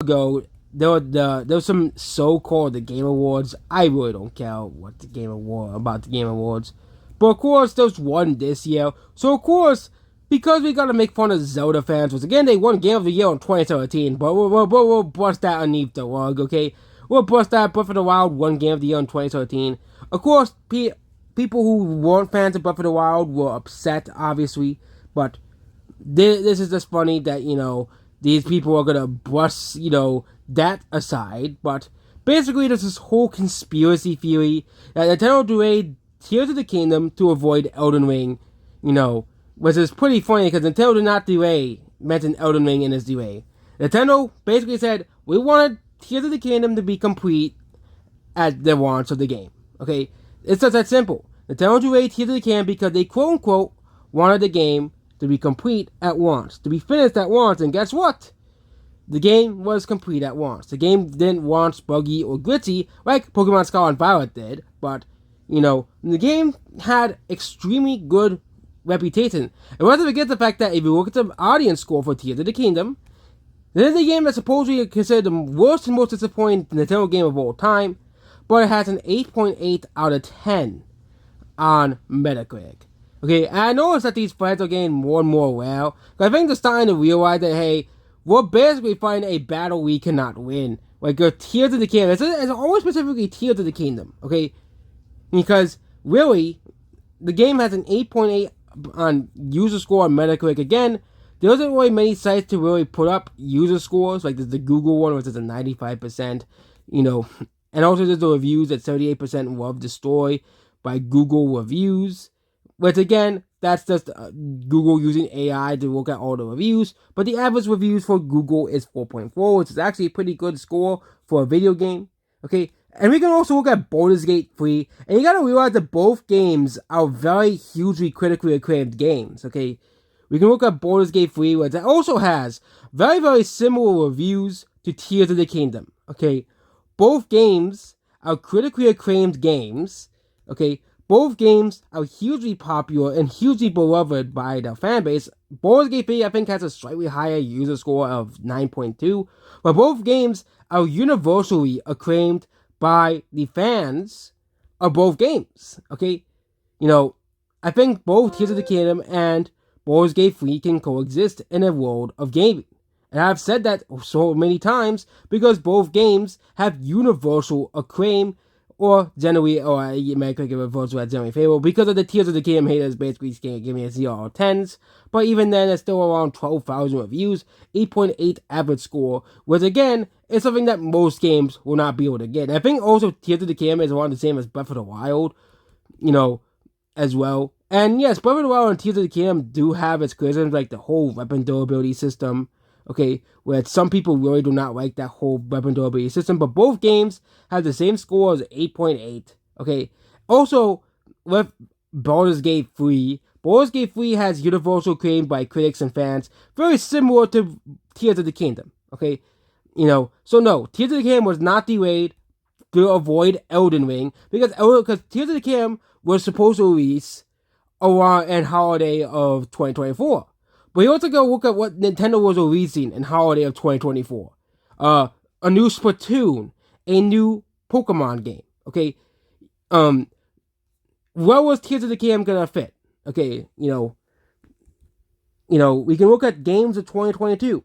ago, there was some so-called the Game Awards. I really don't care what the Game Award about the Game Awards, but of course there's one this year. So of course, because we gotta make fun of Zelda fans, once again they won Game of the Year in 2017, but we'll bust that underneath the rug, okay? We'll bust that. Breath of the Wild won Game of the Year in 2017. Of course, people who weren't fans of Breath of the Wild were upset, obviously, but this is just funny that these people are gonna brush that aside. But basically, there's this whole conspiracy theory that Nintendo delayed Tears of the Kingdom to avoid Elden Ring, which is pretty funny because Nintendo did not mention Elden Ring in its delay. Nintendo basically said we wanted Tears of the Kingdom to be complete at the launch of the game. Okay, it's just that simple. Nintendo delayed Tears of the Kingdom because they quote unquote wanted the game to be complete at once, to be finished at once, and guess what? The game was complete at once. The game didn't launch buggy or glitchy like Pokemon Scarlet and Violet did, but, the game had extremely good reputation. And let's not forget the fact that if you look at the audience score for Tears of the Kingdom, this is a game that's supposedly considered the worst and most disappointing Nintendo game of all time, but it has an 8.8 out of 10 on Metacritic. Okay, and I noticed that these fights are getting more and more well. I think they're starting to realize that, hey, we're basically fighting a battle we cannot win. Like, Tears of the Kingdom. It's always specifically Tears of the Kingdom, okay? Because, really, the game has an 8.8 on user score on Metacritic. Again, there isn't really many sites to really put up user scores. Like, there's the Google one, which is a 95%, And also there's the reviews at 78% love destroy by Google reviews. Which again, that's just Google using AI to look at all the reviews. But the average reviews for Google is 4.4, which is actually a pretty good score for a video game. Okay, and we can also look at Baldur's Gate 3. And you gotta realize that both games are very hugely critically acclaimed games. Okay, we can look at Baldur's Gate 3, which also has very, very similar reviews to Tears of the Kingdom. Okay, both games are critically acclaimed games. Okay, both games are hugely popular and hugely beloved by the fanbase. Baldur's Gate 3, I think, has a slightly higher user score of 9.2, but both games are universally acclaimed by the fans of both games. Okay, I think both Tears of the Kingdom and Baldur's Gate 3 can coexist in a world of gaming. And I've said that so many times because both games have universal acclaim, or generally, or you might give a vote to that generally favorable, because of the Tears of the Kingdom haters basically can't give me a 0 or 10s, but even then, it's still around 12,000 reviews, 8.8 average score, which again, is something that most games will not be able to get. And I think also Tears of the Kingdom is around the same as Breath of the Wild, as well. And yes, Breath of the Wild and Tears of the Kingdom do have its criticisms, like the whole weapon durability system, okay, where some people really do not like that whole weapon durability system, but both games have the same score as 8.8, okay. Also, with Baldur's Gate 3, Baldur's Gate 3 has universal acclaim by critics and fans, very similar to Tears of the Kingdom, okay. So no, Tears of the Kingdom was not delayed to avoid Elden Ring, because Tears of the Kingdom was supposed to release around in holiday of 2024. But you also go look at what Nintendo was releasing in holiday of 2024. A new Splatoon, a new Pokemon game. Okay, where was Tears of the Kingdom gonna fit? Okay, we can look at games of 2022.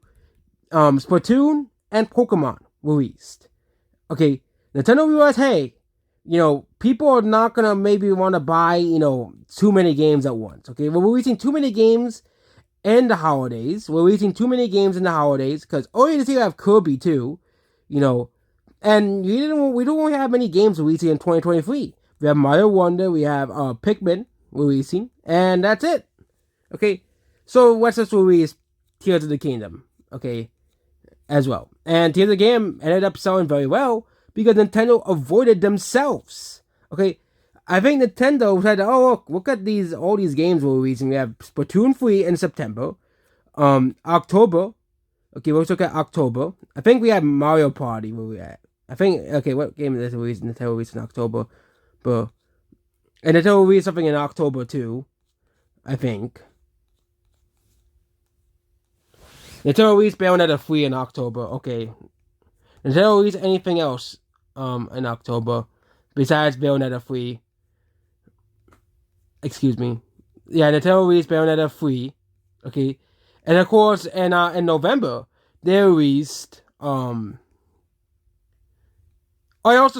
Splatoon and Pokemon released. Okay, Nintendo realized, hey, people are not gonna maybe want to buy, too many games at once. Okay, we're releasing too many games in the holidays. We're releasing too many games in the holidays because earlier this year we have Kirby too, and we don't have many games releasing in 2023. We have Mario Wonder, we have Pikmin releasing, and that's it. Okay, so let's just release Tears of the Kingdom, okay, as well. And Tears of the Kingdom ended up selling very well because Nintendo avoided themselves. Okay, I think Nintendo said, oh, look at all these games we're releasing. We have Splatoon 3 in September. October. Okay, let's look at October. I think we have Mario Party where we at. I think, okay, what game is this Nintendo released in October? And Nintendo released something in October too, I think. Nintendo released Bayonetta 3 in October. Okay, Nintendo released anything else in October besides Bayonetta 3. Excuse me. Yeah, Nintendo released Bayonetta 3. Okay. And of course in November they released also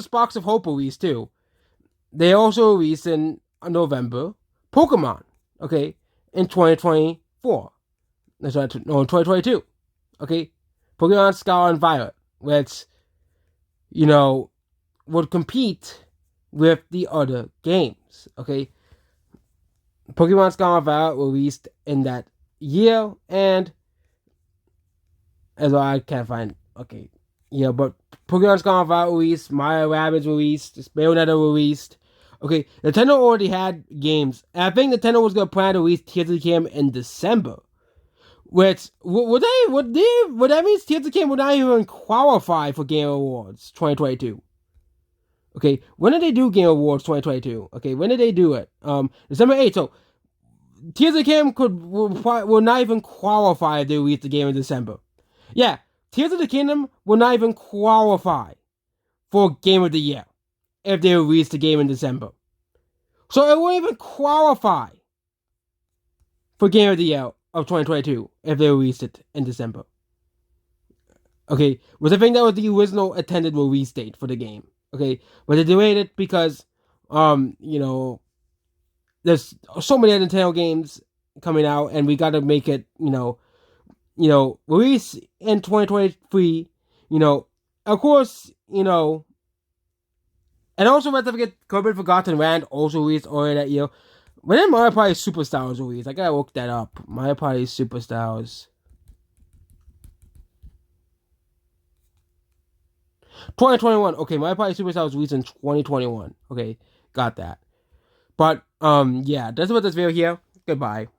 Sparks of Hope released too. They also released in November Pokemon, okay, in 2024. That's right, no, 2022. Okay. Pokemon Scarlet and Violet, which, would compete with the other games. Okay. Pokemon Scarlet and Violet were released in that year, and as well, I can't find. Okay, yeah, but Pokemon Scarlet and Violet released, Mario Rabbids released, Bayonetta released. Okay, Nintendo already had games. And I think Nintendo was gonna plan to release Tears of the Kingdom in December. Which would that mean Tears of the Kingdom would not even qualify for Game Awards 2022? Okay, when did they do Game Awards 2022? Okay, when did they do it? December 8th. So Tears of the Kingdom will not even qualify if they release the game in December. Yeah, Tears of the Kingdom will not even qualify for Game of the Year if they release the game in December. So it won't even qualify for Game of the Year of 2022 if they released it in December. Okay, which I think that was the original intended release date for the game. Okay, but they delayed it because, there's so many Nintendo games coming out, and we got to make it, release in 2023. Of course, and also let's not forget Kirby Forgotten Land also released earlier that year. When did Mario Party Superstars release? I gotta look that up. Mario Party Superstars. 2021. Okay, Mario Party Superstars released in 2021. Okay, got that. But yeah, that's about this video here. Goodbye.